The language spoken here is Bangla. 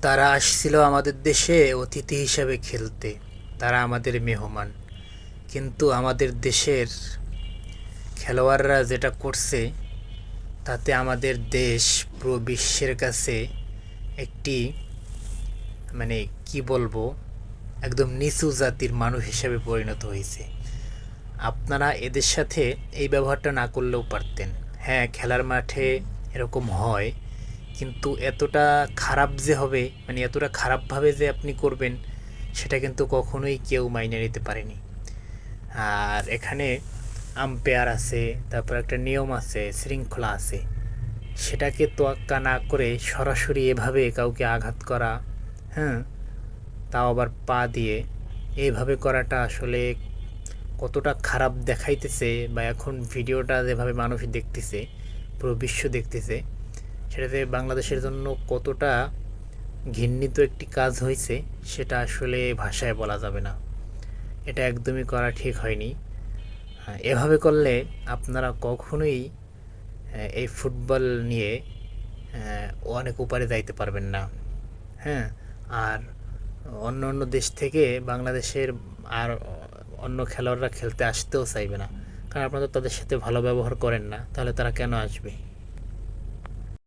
তারা আসছিল আমাদের দেশে অতিথি হিসাবে খেলতে। তারা আমাদের মেহমান। কিন্তু আমাদের দেশের খেলোয়াড়রা যেটা করছে তাতে আমাদের দেশ পুরো বিশ্বের কাছে একটি মানে কি বলবো একদম নিচু জাতির মানুষ হিসেবে পরিণত হয়েছে। আপনারা এদের সাথে এই ব্যবহারটা না করলেও পারতেন। হ্যাঁ, খেলার মাঠে এরকম হয়, কিন্তু এতটা খারাপ যে হবে, মানে এতটা খারাপভাবে যে আপনি করবেন, সেটা কিন্তু কখনোই কেউ মাইনে নিতে পারেনি। আর এখানে আম্পায়ার আছে, তারপর একটা নিয়ম আছে, শৃঙ্খলা আছে, সেটাকে তোয়াক্কা না করে সরাসরি এভাবে কাউকে আঘাত করা, হ্যাঁ, তাও আবার পা দিয়ে, এইভাবে করাটা আসলে কতটা খারাপ দেখাইতেছে, বা এখন ভিডিওটা যেভাবে মানুষ দেখতেছে, পুরো বিশ্ব দেখতেছে, সেটাতে বাংলাদেশের জন্য কতটা ঘৃণিত একটি কাজ হয়েছে সেটা আসলে ভাষায় বলা যাবে না। এটা একদমই করা ঠিক হয়নি। এভাবে করলে আপনারা কখনোই এই ফুটবল নিয়ে অনেক উপরে যাইতে পারবেন না। হ্যাঁ, আর অন্য অন্য দেশ থেকে বাংলাদেশের আর অন্য খেলোয়াড়রা খেলতে আসতেও চাইবে না, কারণ আপনারা তো তাদের সাথে ভালো ব্যবহার করেন না, তাহলে তারা কেন আসবে?